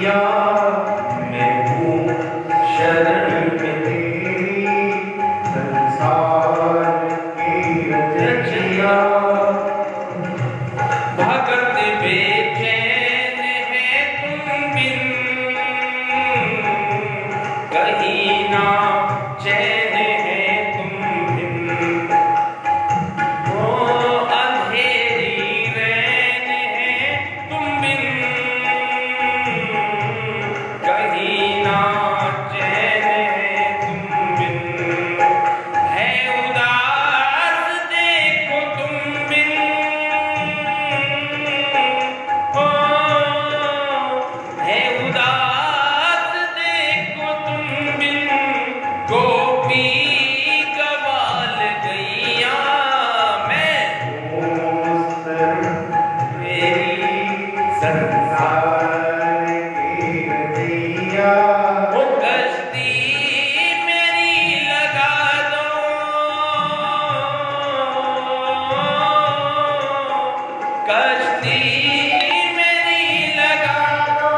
मैं हूँ शरण में तेरी, संसार की रचैया। भगत बेचैन है तुम बिन, कहीं ना चैन है तुम बिन। ओ अंधेरी रैन है तुम बिन, कहीं ना चैन है तुम बिन। है उदास देखो तुम बिन, ओ है उदास देखो तुम बिन। गोपी कबाल गैया, मैं मेरी संसार की रचैया। वो कश्ती मेरी लगा दो, कश्ती मेरी लगा दो।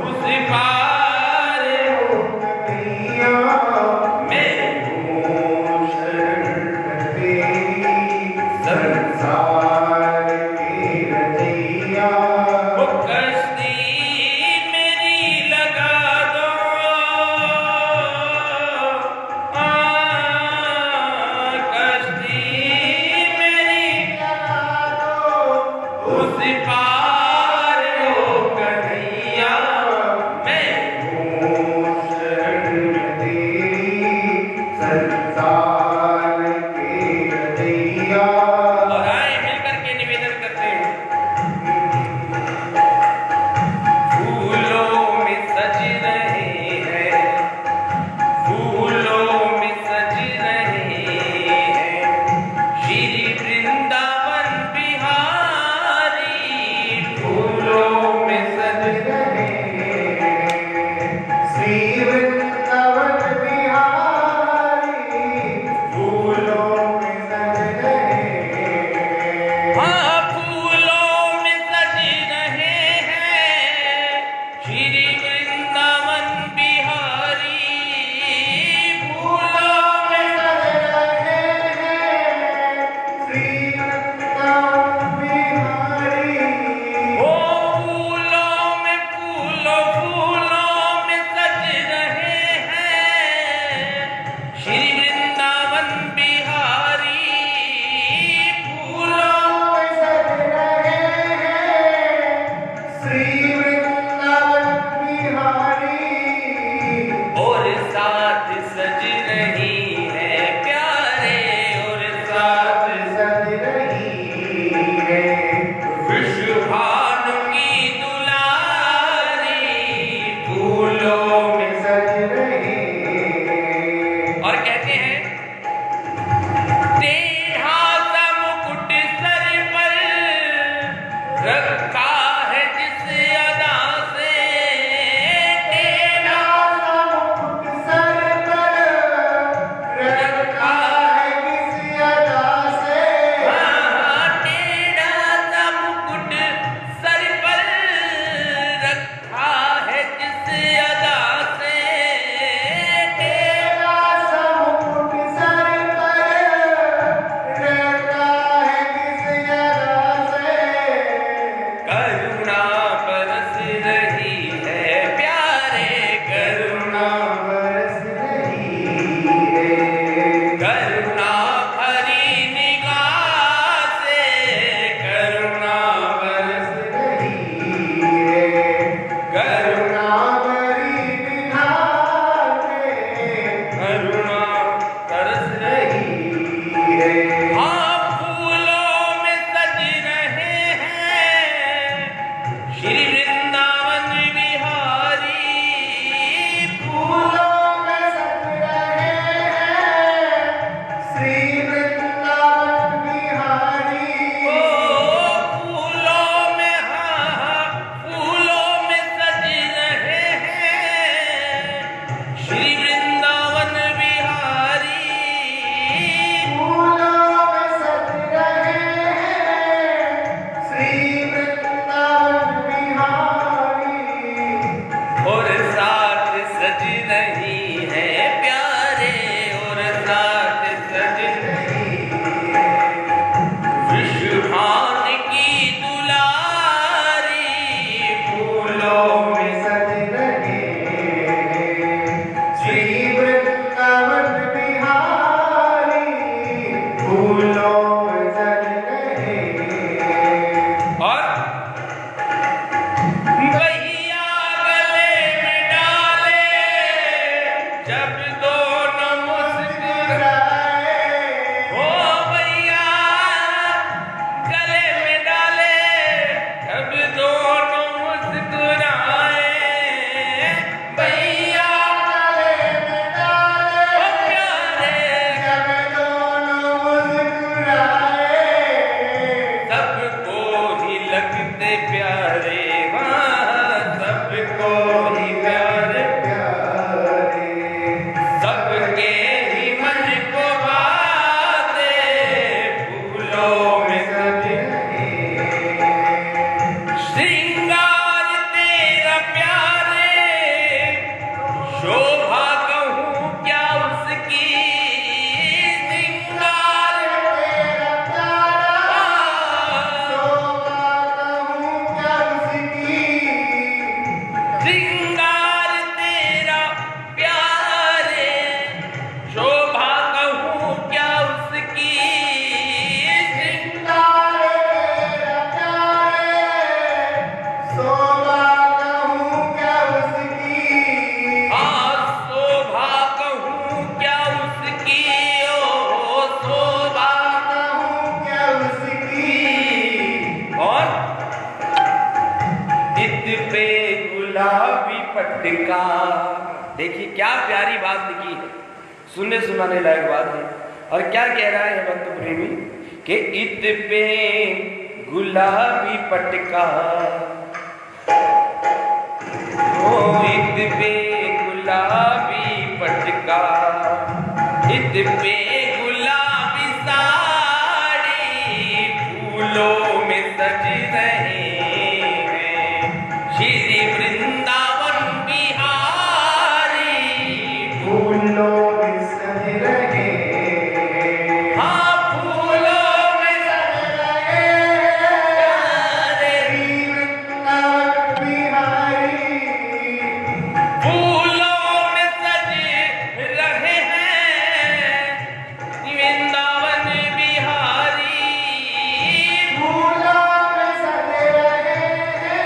उस पार मैं संसार की रचैया। वो कश्ती मेरी लगा दो, कश्ती मेरी लगा दो। उस पार हो कन्हैया, मैं संसार की रचैया। और आए मिलकर के निवेदन करते हैं। फूलों में सज रहे हैं, फूलों में सज रहे हैं श्री वृंदावन बिहारी। फूलों में सज रहे श्री वृंदावन बिहारी, फूलों में सज रहे। हाँ, फूलों में सज रहे हैं श्री वृंदावन बिहारी। फूलों में सज रहे हैं श्री वृंदावन बिहारी। ओ फूलों में सज रहे हैं श्री वृंदावन बिहारी। फूलों में सज रहे हैं श्री वृंदावन बिहारी। गुलाबी पटका। देखिए क्या प्यारी बात लिखी है, सुनने सुनाने लायक बात है। और क्या कह रहा है भक्त प्रेमी कि इत पे गुलाबी पटका, ओ इत पे गुलाबी पटका, इत पे गुलाबी साड़ी फूलों में सज रहे हैं श्री वृंदावन बिहारी। फूलों में सज रहे हैं, हाँ फूलों में सज रहे श्री वृंदावन बिहारी। फूलों में सज रहे हैं वृंदावन बिहारी। फूलों में सज रहे हैं,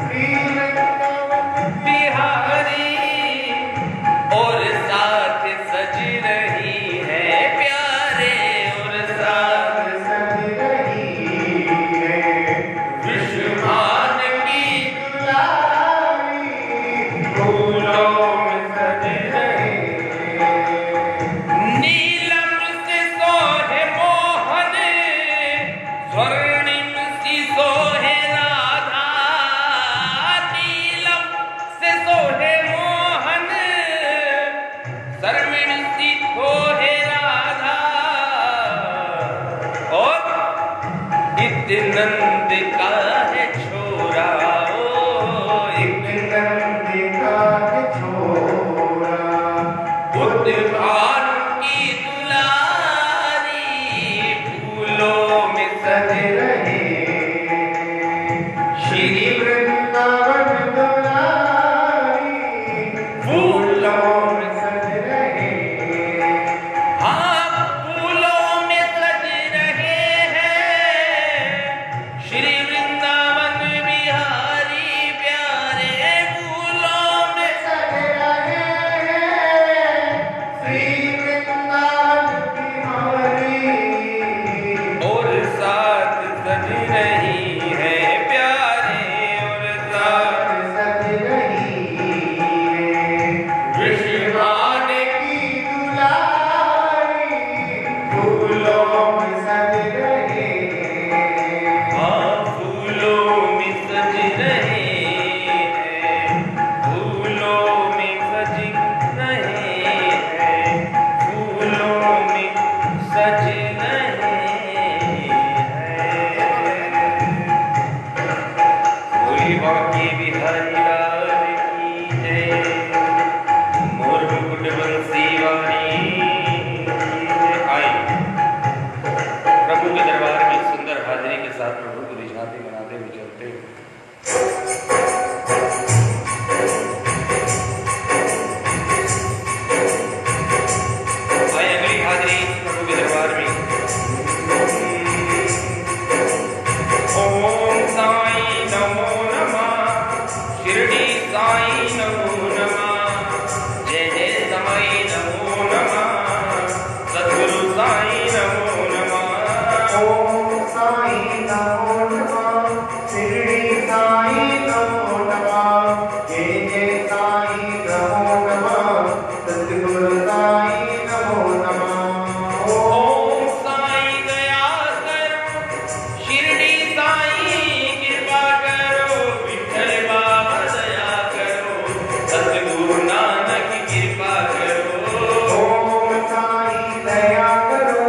श्री वृंदावन बिहारी और साथ सज रही है प्यारे, और साथ सज रही है विश्वमान की गुलाबी। फूलों में सज रहे हैं, नीलम से सोहे मोहन, स्वर्णिम सी सोहे राधा। नीलम से सोहे मोहन, स्वर्णिम सी सोहे राधा। और इत नंद का है छोरा, ओ एक नंद का छोरा। बुद्ध भानु की दुलारी फूलों में सज रहे श्री वृंदावन दुलारी। फूलों में सज रहे हाँ फूलों में सज रहे हैं श्री वृंदावन बिहारी प्यारे। फूलों में सज रहे हैं, श्री वृंदावन बिहारी। और साथ सज रही है प्यारे, और साथ सज रही है विश्वमान की दुलारी। फूलों में सज रहे हाँ फूलों में सज रहे हैं, फूलों में सज रहे हैं, फूलों में सज रहे हैं। कोई बाकी बिहारी लाल की जय, मोर मुकुट बंसी वाली आई। प्रभु के दरबार में सुंदर हाजिरी के साथ प्रभु को रिझाते मनाते हुए चलते हैं। आइए अगली हाजिरी प्रभु के दरबार में। ओम साईं नमो नमः, शिरडी साईं नमो नमः, जय जय साईं नमो नमः, सद्गुरु साईं नमो नमः। ओम साईं नमो नमः, शिरडी साईं नमो नमः, जय जय साईं नमो नमः, सद्गुरु साईं नमो नमः। ओम साईं दया करो, शिरडी साईं कृपा करो, विठ्ठल बाबा दया करो, सद्गुरु नानक कृपा करो। ओम साईं दया करो,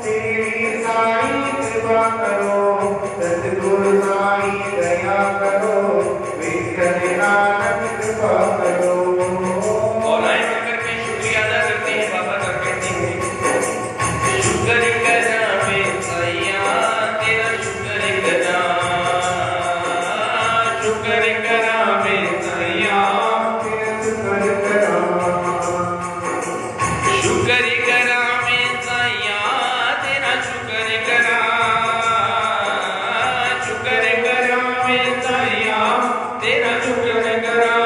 शिरडी साईं कृपा करो, सद्गुरु साईं दया करो, विठ्ठल नानक कृपा करो। और आए मिलकर के शुक्रिया अदा करते हैं। बाबा का कहते हैं शुक्र करा में सैया तेरा, शुक्र करा, शुक्र करा में सैया, शुक्र करा में सैया तेरा, शुक्र करा, शुक्र करा में सैया तेरा, शुक्र करा।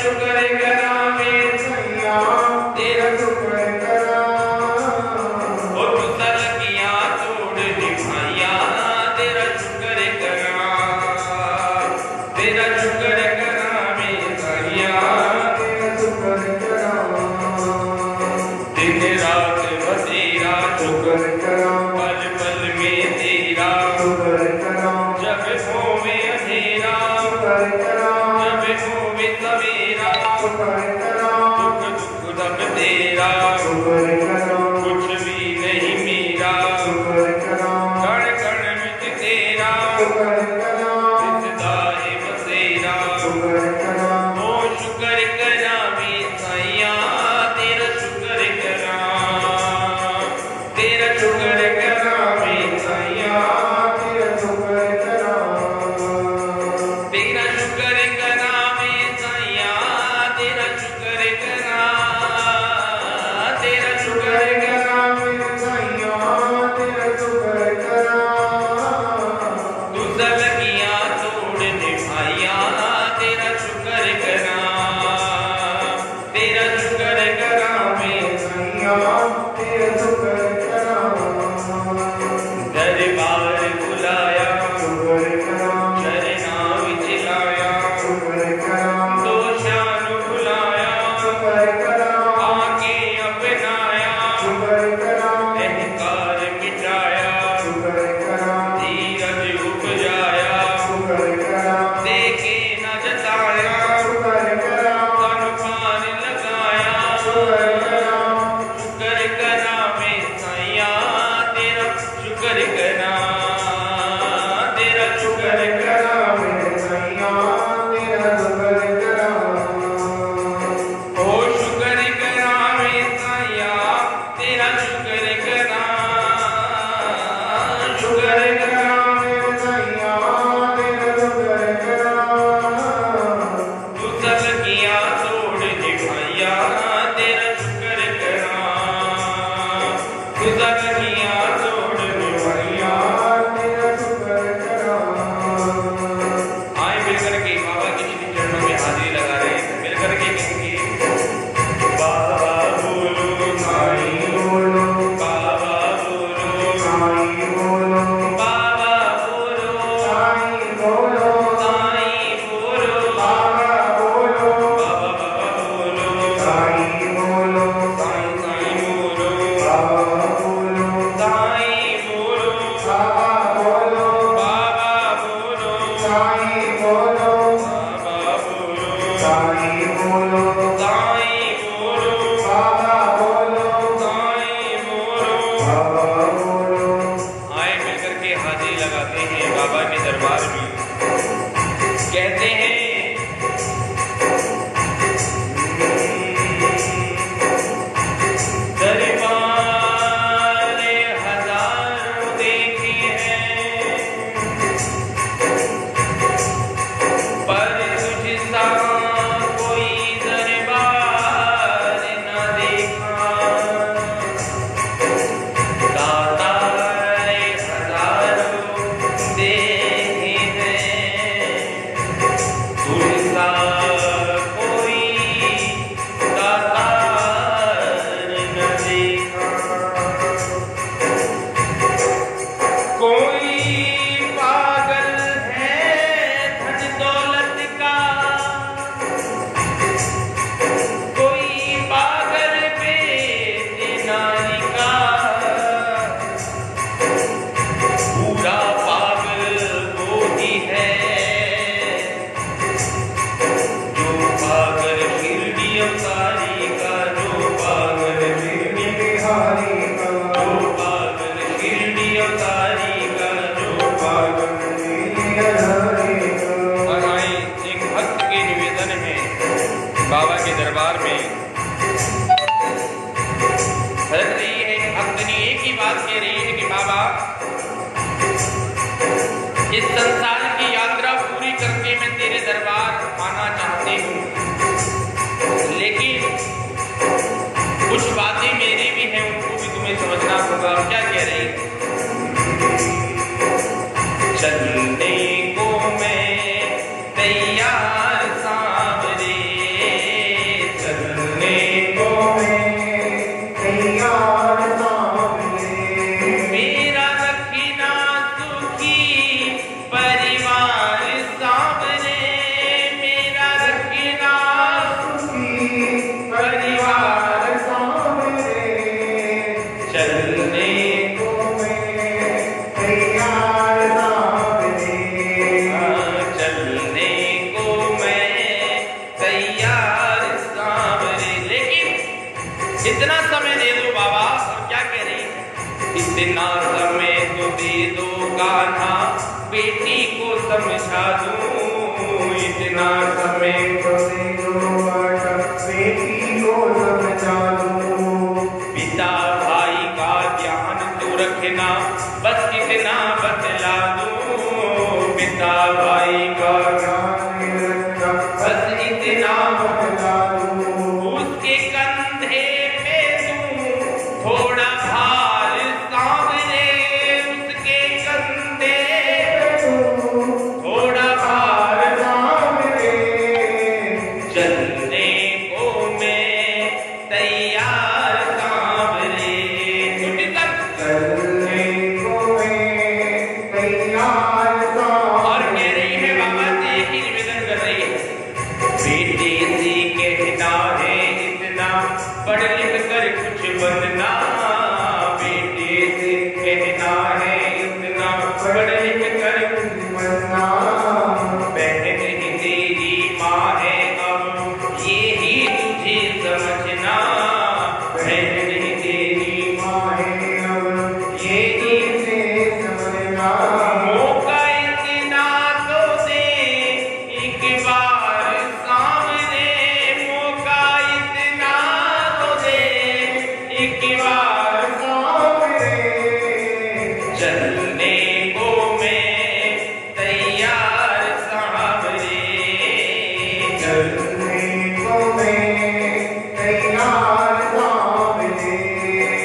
शुक्र करावे सैया तेरा शुक्र करा और तुसल किया तोड़ निभाया तेरा शुक्र करा तेरा शुक्र करावे सैया तेरा शुक्र करा दिन रात बसेरा शुक्र करा पल पल में तेरा शुक्र करा जब होवे अंधेरा शुक्र करा जब होवे सवेरा शुक्र करा दुख दुख दब तेरा शुक्र करा कुछ भी नहीं मेरा शुक्र करा कण कण मिट तेरा शुक्र करा सिजदाए बसेरा शुक्र करा ओ शुक्र करा मैं सैया तेरा शुक्र करा तेरा शुक्र करा मैं सैया तेरा शुक्र करा तेरा शुक्र करा मैं सैया तेरा शुक्र करा तेरा शुक्र करा तुसल किया तोड़ निभाया तेरा शुक्र करा तेरा शुक्र करा मैं दरबार बुलाया शरणा विचलाया दो शान बुलाया आके अपनाया अहंकार मिटाया धीरज उपजाया देखे न जताया तन पार लगाया शुक्र करा मैं सैया तेरा शुक्र करा तेरा शुक्र करा ओ शुक्र करा मैं सैया तेरा शुक्र करा शुक्र करा तुसल किया तोड़ निभाया तेरा शुक्र करा तुसल किया तोड़ निभाया आए मिलकर के बाबा के श्री चरणों में हाजिरी लगा रहे हैं मिलकर के कहेंगे बाबा बोलो साईं बाबा बोलो बाबा बोलो साईं बोलो बाबा बोलो साईं बोलो साईं बोलो साईं बोलो बाबा बोलो बाबा बोलो साईं बोलो आए मिलकर के हाजिरी लगाते हैं बाबा के दरबार में कहते हैं दरबार हजारों देखे हैं पर तुझसा कोई दरबार न देखा दातार हजारों देखे हैं तुझसा कोई दातार न देखा कोई पागल है धन दौलत का कोई पागल बेटे नारी का पूरा पागल वो ही है जो पागल शिरडी अवतारी का जो पागल शिरडी अवतारी का जो पागल और आए एक भक्त के निवेदन में बाबा के दरबार में हरक रही है भक्तनी एक ही बात कह रही है कि बाबा इस संसार की यात्रा पूरी करके मैं तेरे दरबार आना चाहती हूँ लेकिन कुछ बातें मेरी भी हैं उनको भी तुम्हें समझना होगा क्या कह रही है चलने को मैं तैयार सांवरे इतना समय दे दो बाबा। और क्या कह रही? इतना समय तो दे दो कान्हा, बेटी को समझा दूं। इतना समय तो दे दो आशा, बेटी को समझा दूं। पिता भाई का ध्यान तो रखना, बस इतना बतला दूं। पिता भाई का ध्यान रखना, बस इतना बतला दूं। उसके कंधे पे दूं थोड़ा भार सामने, उसके कंधे थोड़ा भार सामने चलने को मैं तैयार सामने। छुट्टी तक चलने को मैं तैयार सामने। और कह रही है बाबा से एक ही निवेदन कर रही है, बेटे से कहना है इतना, पढ़ लिख कर कुछ बनना। बेटे से कहना है इतना, पढ़ लिख कर बनना। बहन ही तेरी माँ है, अब ये ही तुझे समझना। बहन ही तेरी माँ है अब ये तुझे समझना। मौका इतना तो दे एक बार सामने। मौका इतना तो दे एक बार सामने चलने को मैं तैयार सामने। चलने को मैं तैयार सामने।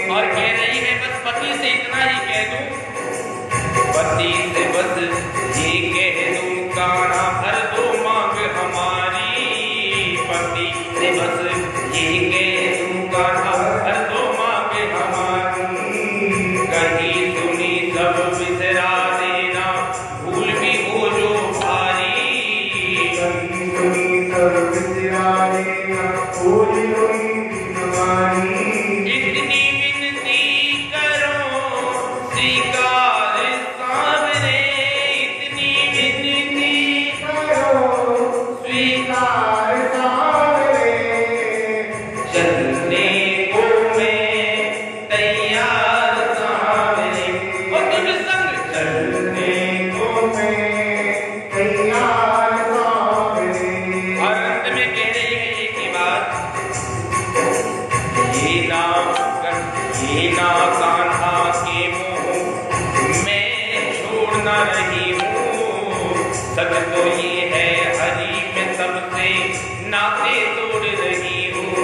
और कह रही है बस पति से इतना ही कह दूं, पति से बस ये कह दूं कान्हा भर दो मांग हमारी। पति से बस ये कह दूं कान्हा भर दो मांग हमारी। कहीं सुनी सब बिसरा देना, भूल भी हो जो भारी। कहीं सुनी सब बिसरा देना, भूल हुई तुम्हारी। इतनी विनती करो स्वीकार सामने। इतनी विनती करो स्वीकार सामने। चलने को मैं तैयार सामने। और तुझ संग चलने को मैं तैयार सामने। और अंत में कह रही है एक ही बात, ये ना कान्हा के मुंह मैं छोड़ ना रही हूँ। सच तो ये है हरी में सबसे नाते तोड़ रही हूँ।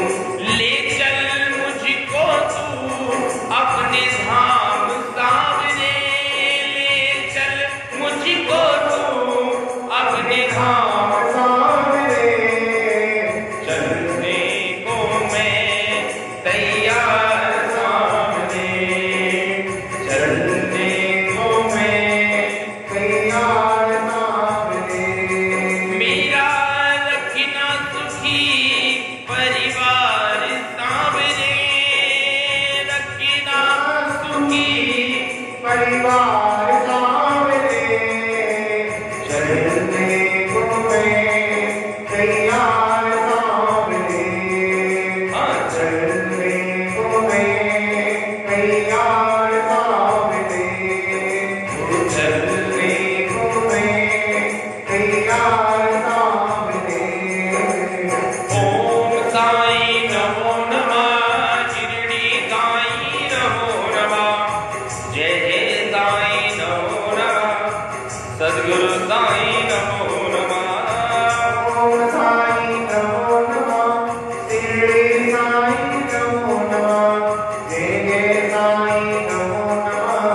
ले चल मुझको तू अपने धाम सामने। ले चल मुझको तू अपने धाम सामने चलने को मैं तैयार सामने। चलने को मैं तैयार सामने। मेरा रखना सुखी परिवार सामने। रखना सुखी परिवार सामने। चलने को मैं तैयार सामने। हाँ, चलने को मैं तैयार सामने। चलने को मैं तैयार सामने। ओम साई नमो नमः। शिरडी साई नमो नमः। जय जय साई नमो नमः। सद्गुरु साई नमो नमः। ओम साई नमो नमः। शिरडी साई नमो नमः। जय जय साई नमो नमः।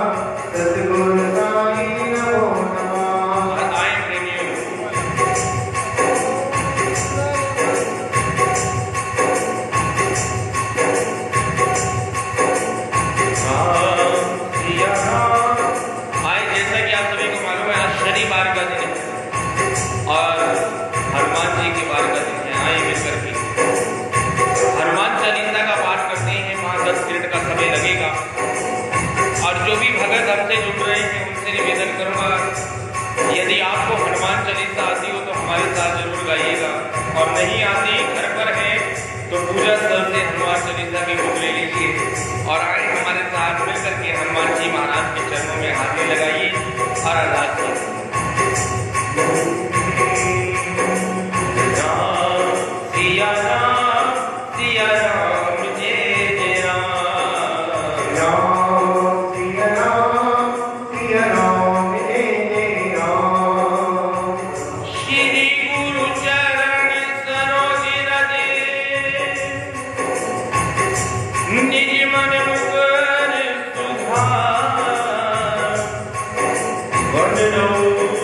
सद्गुरु साई नमो नमः। I am renewed. आज जैसा कि आप सभी को मालूम है, आज शनिवार का दिन है और हनुमान जी के वार का दिन है। आए मिलकर के हनुमान चालीसा का पाठ करते हैं। 5-10 मिनट का समय लगेगा और जो भी भगत हमसे जुड़ रहे हैं उनसे निवेदन करूंगा, यदि आपको हनुमान चालीसा आती हो तो हमारे साथ जरूर गाइएगा, और नहीं आती घर पर है तो पूजा स्थल से हनुमान चालीसा की बुक ले लीजिए और आए हमारे साथ मिलकर के हनुमान जी महाराज के चरणों में हाथ लगाइए और अरदास कीजिए। सिया राम जय जय राम। सिया राम जय जय राम। श्री गुरु चरण सरोज रजे निज मन मुकुर सुधार। वंदना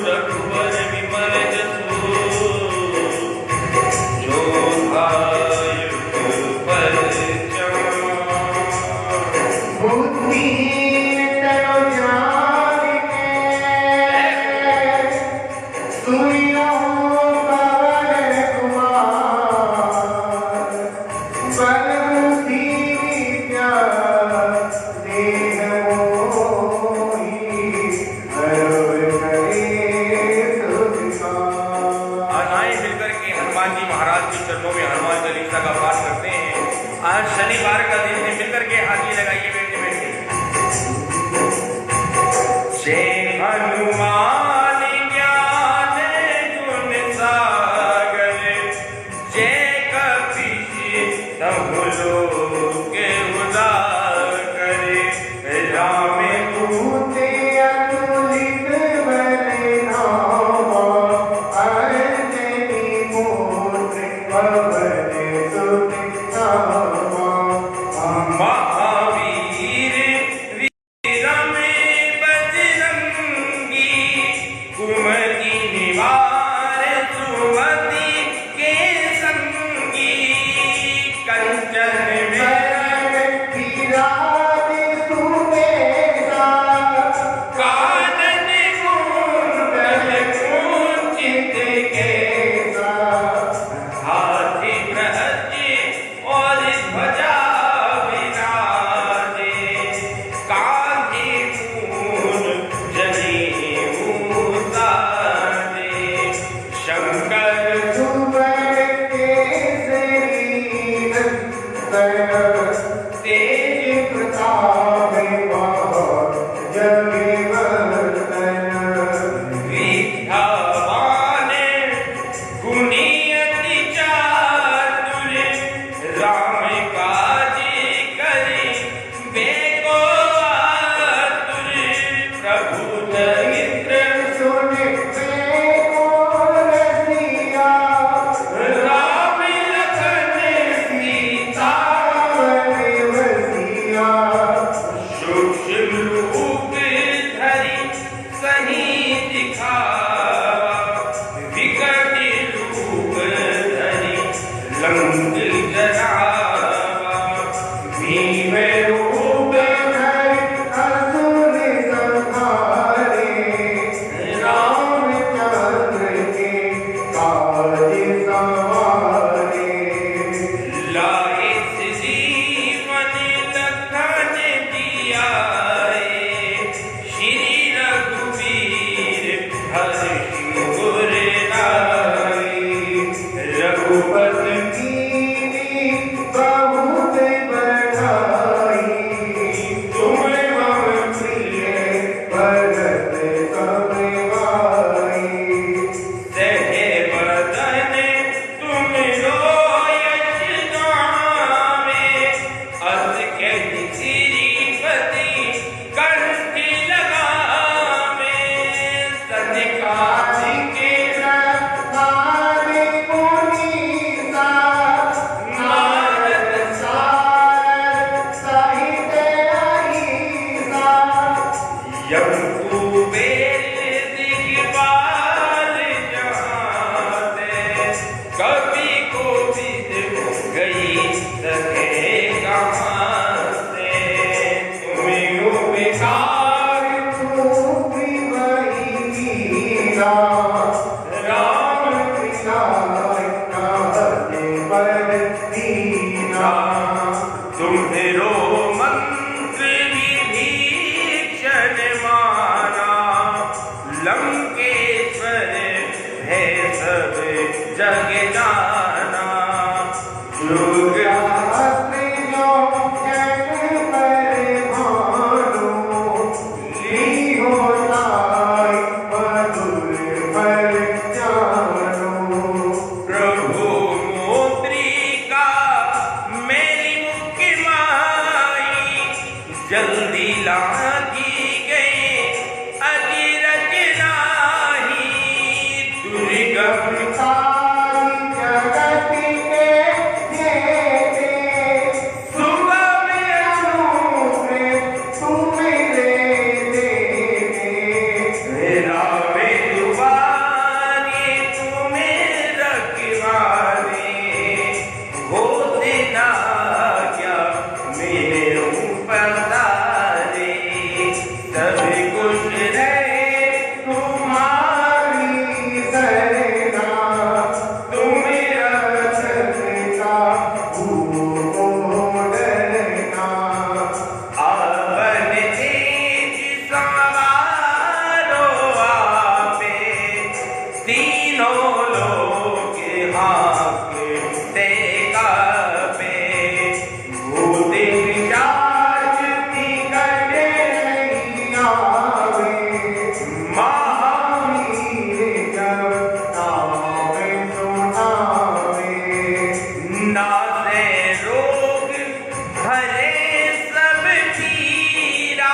रघुवर विमल जसु जो धायुक परचम। बुद्धिहीन तनु जानिके सुनियो पवन कुमार। बल बुद्धि विद्या देह मोहि हर करे सुविकार। आज आए मिलकर के हनुमान जी महाराज के चरणों में हनुमान चालीसा का पाठ करते हैं। आज शनिवार का दिन है, मिलकर के हाथी लगाइए बैठे बैठे। जय हनुमान ज्ञान गुण सागर जय कपीश तहु लोक उजागर। राम दूते अतुलित बल धामा अंजनी पुत्र पवन सुत नामा। महावीर विक्रम बजरंगी कुमति निवार सुमति के संगी। कंचन विराज सुबेदा कानन कुंडल कुंचित केसा। हाथी ब्रज और ध्वजा विराजे कांधे मूल जनेऊ साजे। शंकर सुवर केसरी नंदन तेज प्रताप जगवर्धन। विद्यावान गुणी अति चातुर राम काज करे बेको आतुर। प्रभु दरिद्र सुनिते को रसिया राम लखन सीता बसिया। सूक्ष्म रूप धरि सही दिखावा। विकट रूप धरि लंक जरावा। भीम रूप धरि असुर संहारे रामचंद्र के काज सवारे। लाए जीवन लखन जियाए श्री रघुवीर हर्षिपुर लाए। रघुपति कीनी बहुत बढ़ाई तुम मम प्रिय भरत सब भाई। सहे बदन तुम रोयस नामे अस कहि श्रीपति कंठ लगावे। सतिकाल काज के रखवारे पुनीता जुग शास्त्र जो जग पर भानु ली होताई मधुर पर जानो प्रभु मुद्रिका मेरी मुक्ति माई जल्दी लागी गई अजीरज नाही दुर्गम सारी जगत के देते सुबह में अनुग्रह तुम्हारे देते रावे दुबारे तुम्हें रखवारे होते ना क्या मेरे ऊपर तारे सभी कुछ रहे तुम्हारी सरना तुम्हें रचता भूमो डरना आवन तेज सवारो आपे तीनों लोग हाके देखा पे भूत पिशाच निकट नहीं आवे महावीर जब नाम सुनावे नासे रोग हरे सब पीरा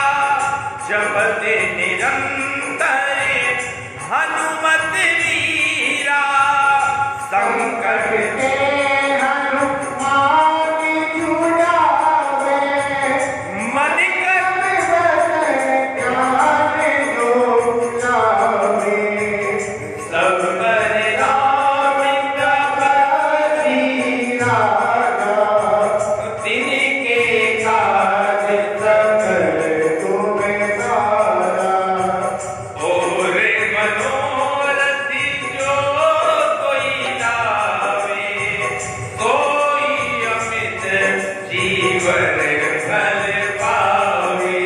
जपत निरंतर हनुमत वीरा संकट के हनुमान छुड़ावे मन कर सब पर राम तिनके काज और मनोरथ जो कोई लावे कोई अमित जीवन फल पावे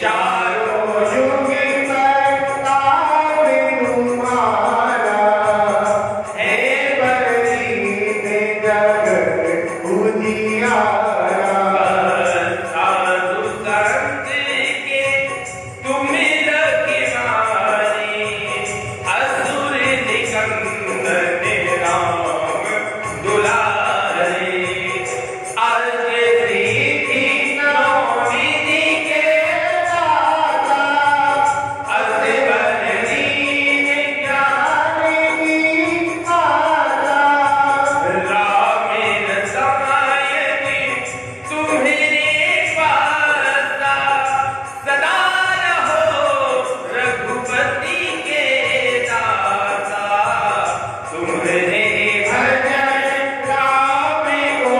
चारों साधु संत के तुम रखवारे असुर निकंदन राम दुलारे अर्घ प्रीति नौनिधि के दाता असबर दीन ज्ञान राम रसायन तुम्हारे पासा सदा रहो रघुपति के दाता तुम्हारे भजन राम को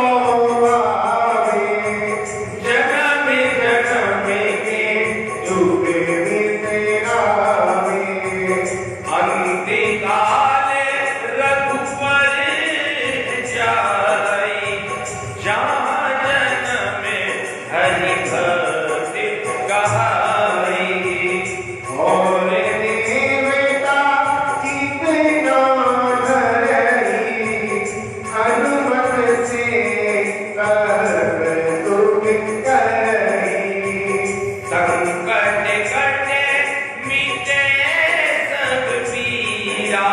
आवे जन्म जन्म के युग विसरावे अंतिकाल रघुवर जाई जहाँ जन्म हरि भक्ति कहाई और देवता कितना धरई हनुमत से कर दुख करई संकट कटे मिटे सब पीरा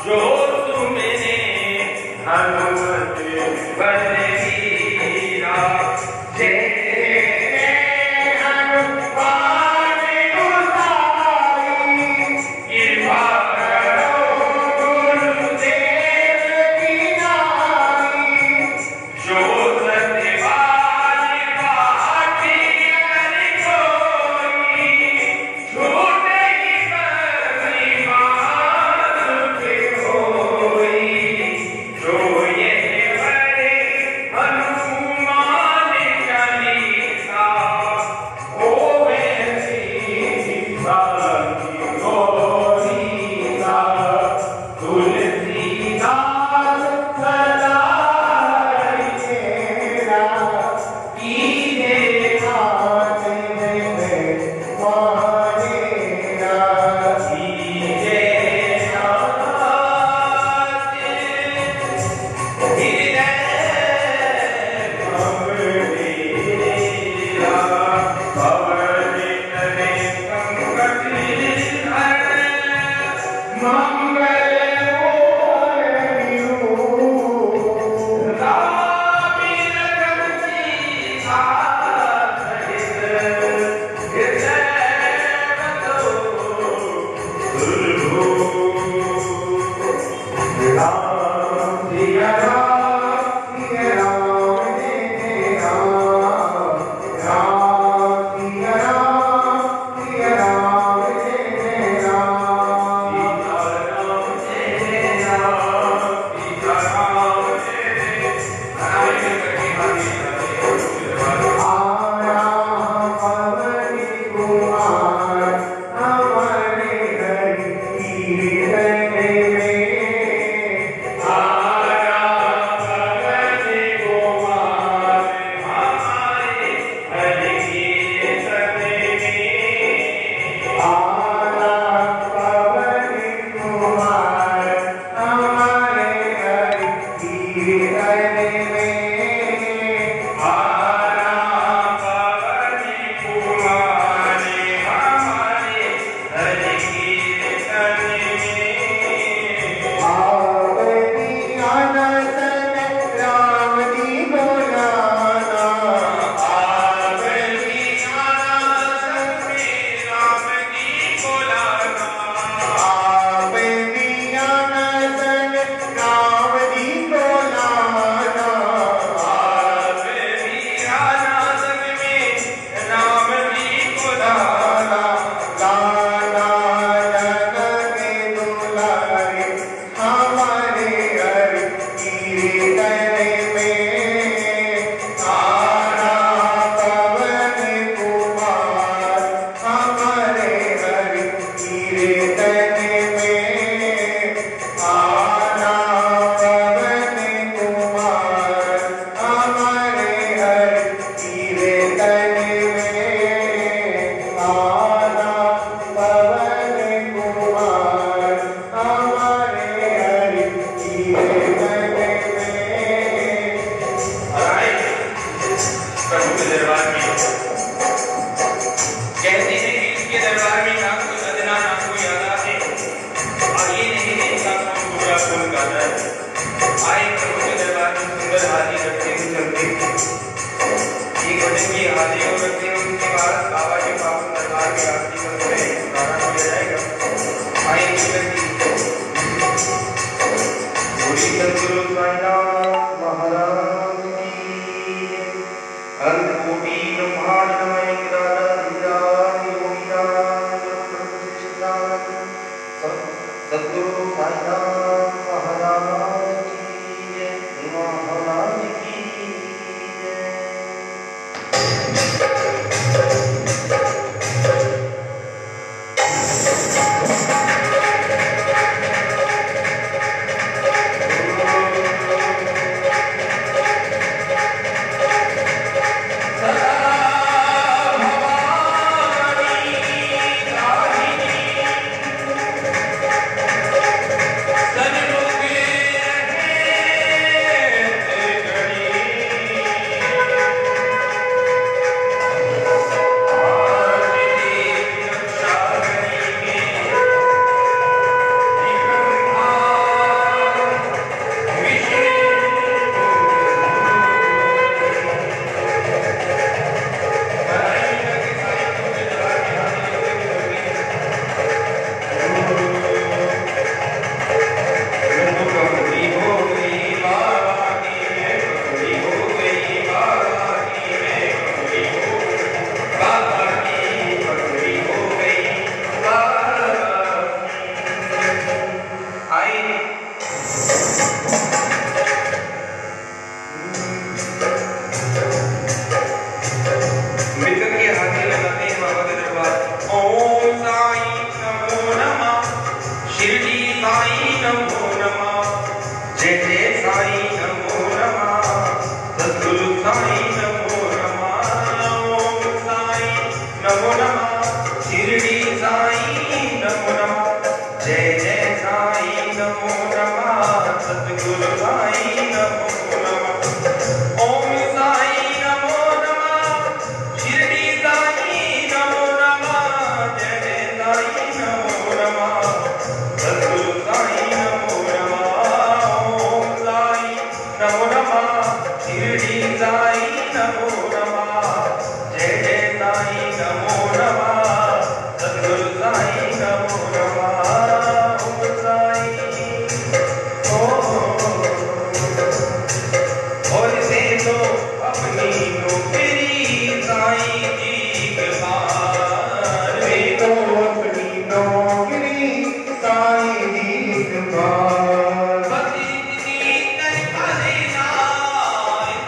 जो तुमने हनुमत बलवीरा जय हनुमान उतारी कृपा करो गुरुदेव की नाई जो सत्यवान बाटी कर कोई झूठे ही बलिमान के होई जो ये बड़े हनुमान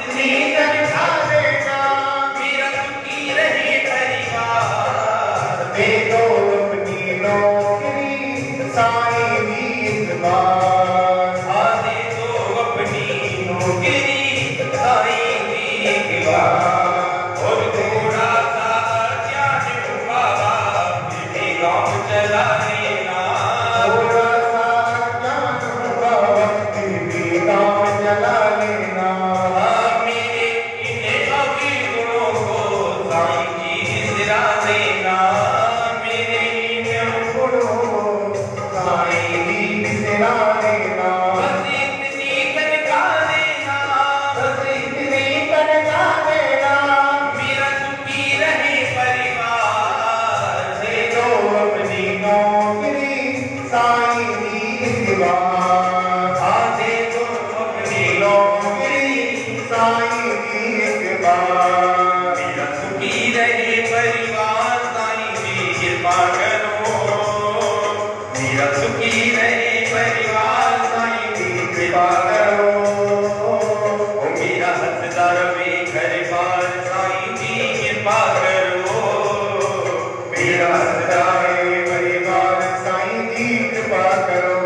इतनी तनखा देना मेरी साईं जी एक बार मेरा सुखी रहे परिवार साईं जी कृपा करो। मेरा सुखी रहे परिवार साईं जी कृपा करो। ओ मेरा हंसदा रवे घर बार साईं जी कृपा करो। मेरा हंसदा रहे परिवार साईं जी कृपा करो।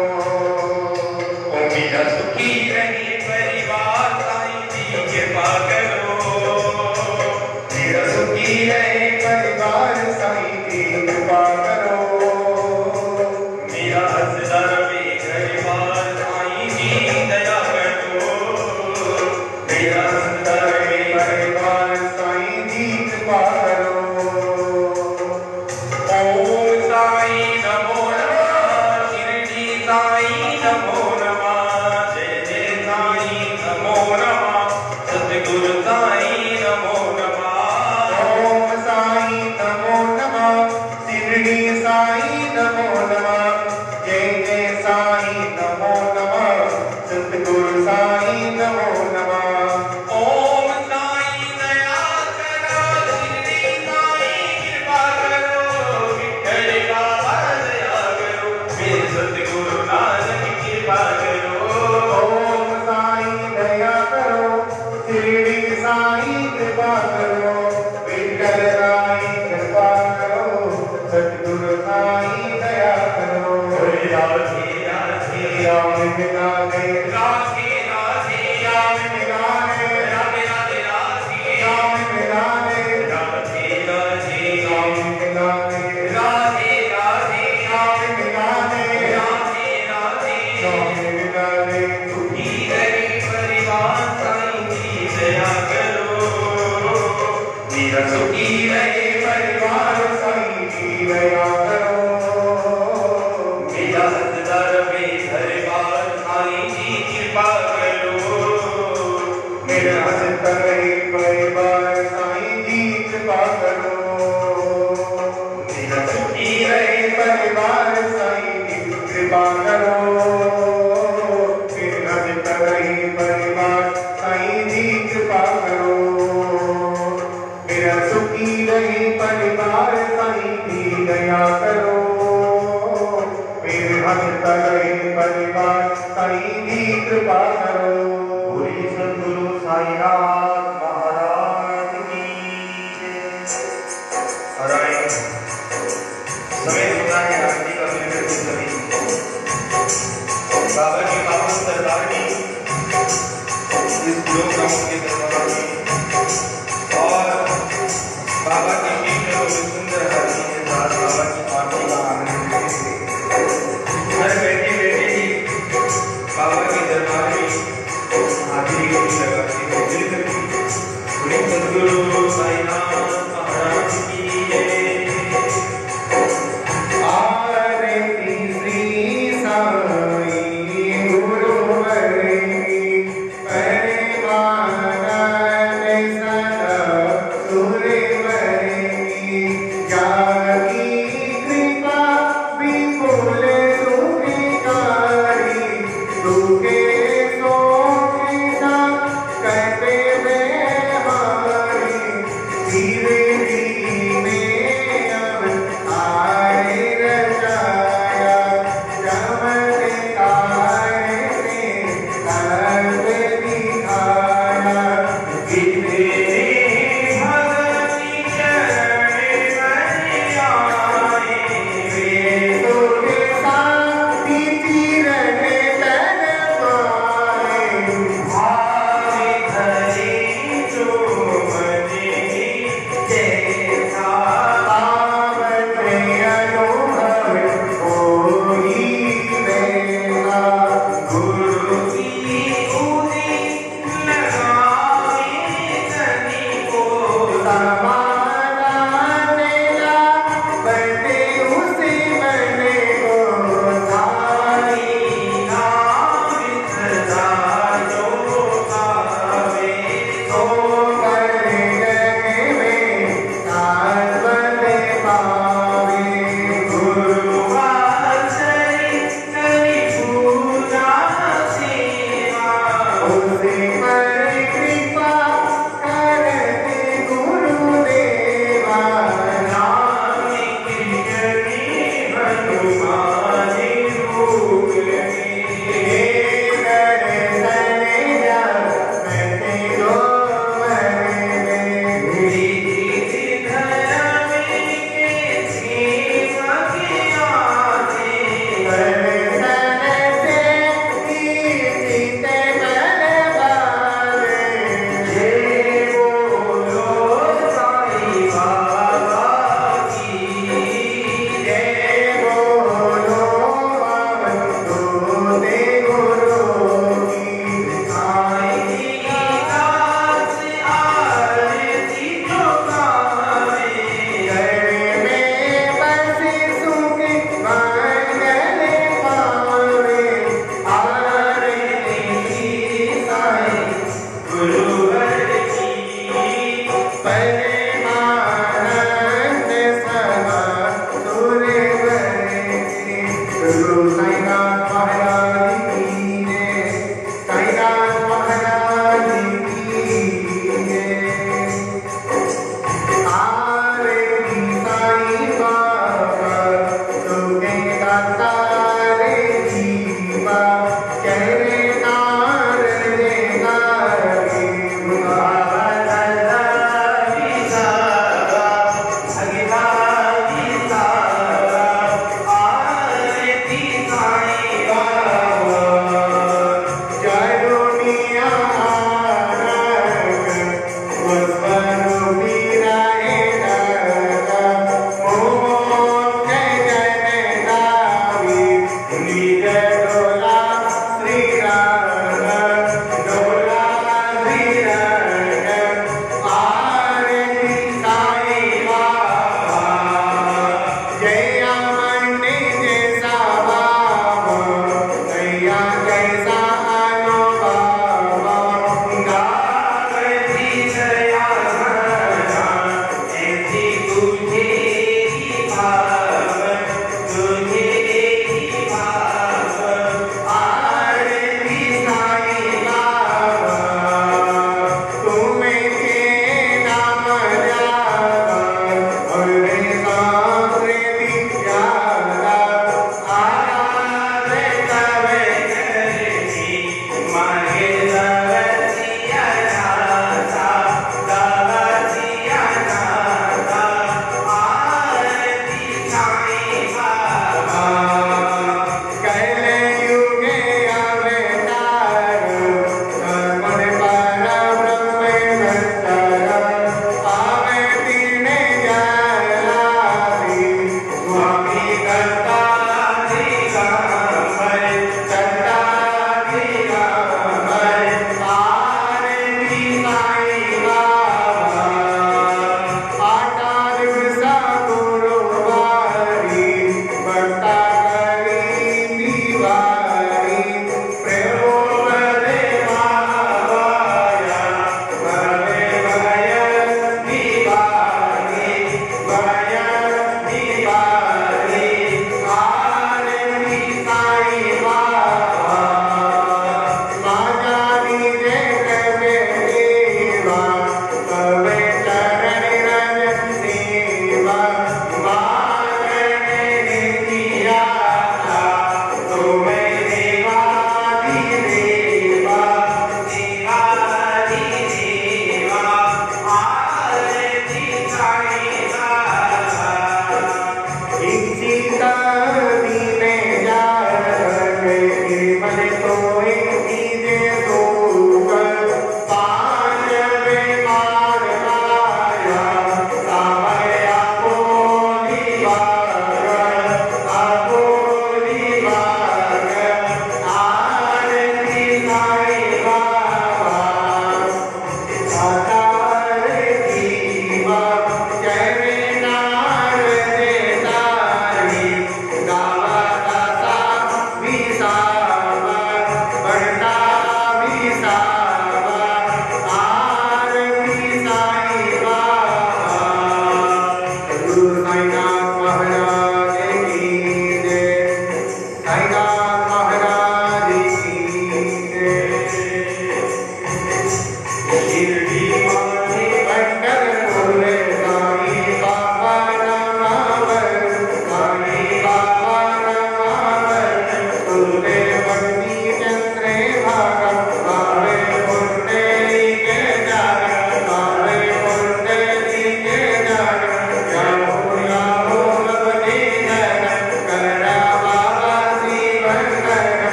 ओ मेरा सुखी रहे परिवार साईं जी कृपा करो। मेरा सुखी रहे परिवार साईं जी कृपा करो। मेरा हंसदा रवे घर बार साईं जी दया करो। मेरा हंसदा रहे परिवार साईं जी कृपा करो। ओम साईं नमो नमः शिरडी साईं नमो नमः जय जय साईं नमो नमः सतगुरु साईं नमो नमः। ओम साईं नमो नमः शिरडी साईं नमो नमः जय जय साईं नमो नमः सतगुरु साईं नमो नमः। ओम साईं दया करो शिरडी साईं कृपा करो। विठ्ठल बाबा दया करो मेरे सतगुरु नानक कृपा करो। ओम साईं दया करो शिरडी साईं कृपा करो। विठ्ठल राई कृपा करो सतगुरु साईं दया करो। राधे राधे राम मिलाने राधे राधे राम मिलाने राधे राधे राधे राम मिलाने राधे राधे राम मिलाने राधे राधे राम मिलाने राधे राधे राम मिलाने सुखी रहे परिवार साईं जी दया करो। मेरा सुखी रहे परिवार साईं जी दया करो। मेरा हंसदा रवे घर बार साईं जी कृपा करो। मेरा हंसता रहे परिवार साईं जी कृपा करो। मेरा सुखी रहे परिवार साईं जी कृपा करो। मेरा हंसता रहे परिवार साईं जी कृपा करो। मेरा सुखी रहे परिवार साईं जी दया करो। मेरे हंसता रहे परिवार साईं जी कृपा करो। पूरी सद्गुरु साईनाथ महाराज की जय। नारायण समय सुना है आरती का मिलकर सभी बाबा की पावन दरबार में इस लोक ग्राउंड के दरबार में और बाबा के शीतल और सुंदर आरती के साथ बाबा की आरती का आनंद लेते घर बैठे बैठे ही बाबा के दरबार में हाजिरी को लगाते हैं। दिल करके पूरे सद्गुरु साईनाथ महाराज की जय। आरती श्री साईं गुरुवर की परिवार सदा सुरवर की। जाकी कृपा विपुल सुखकारी दुखे सोखिता करते में हारी। धीरे धीरे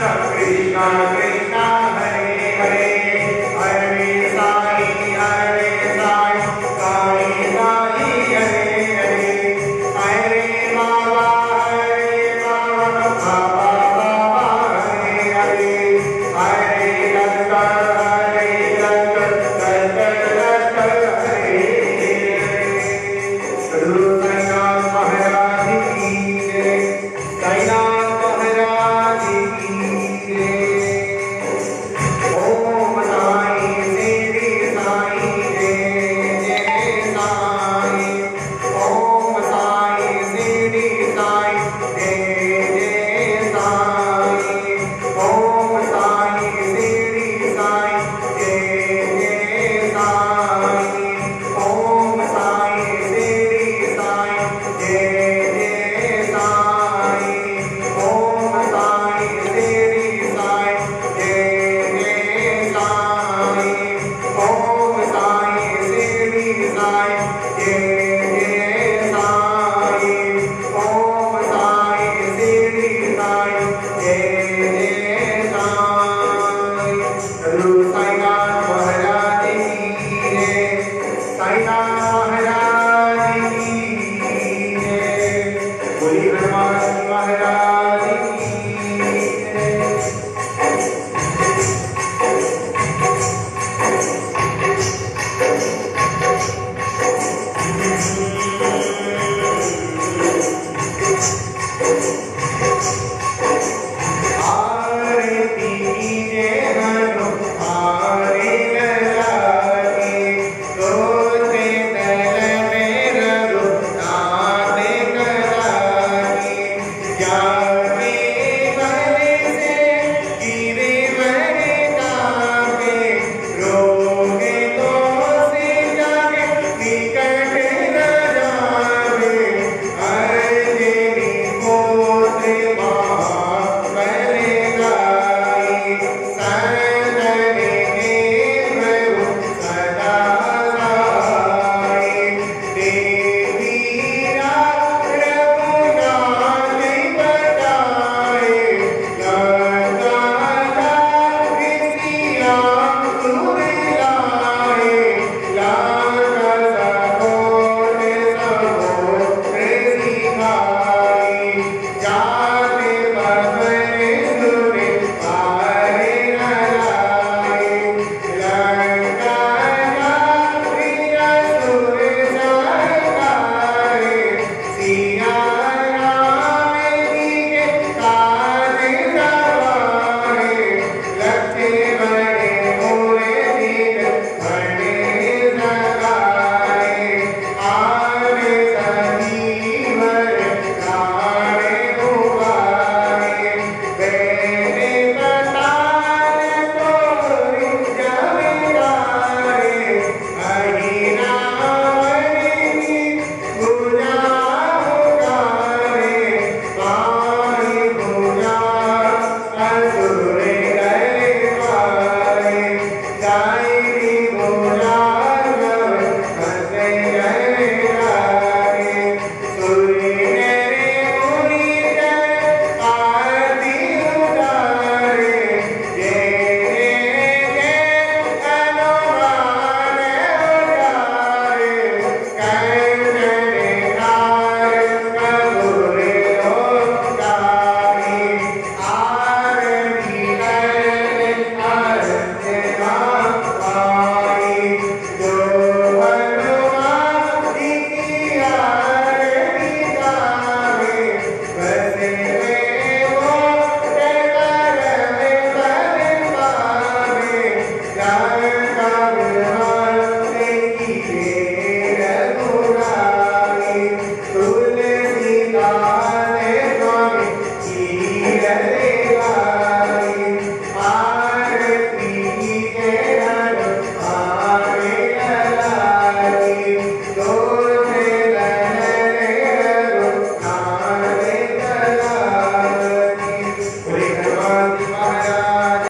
कृष्ण कृष्ण हरे हरे हरे साई साई साई हरे हरे हरे बाबा बाबा बाबा हरे हरे हरे लक्कर हरे गुरु साईनाथ महाराज की जय साईनाथ महाराज की जय ओम साई श्री साई जय जय साई ओम साई श्री साई जय जय साई ओम साई श्री साई जय जय साई ओम साई श्री साई जय जय साई ओम साई श्री साई जय जय साई ओम साई श्री साई जय जय साई ओम साई श्री साई जय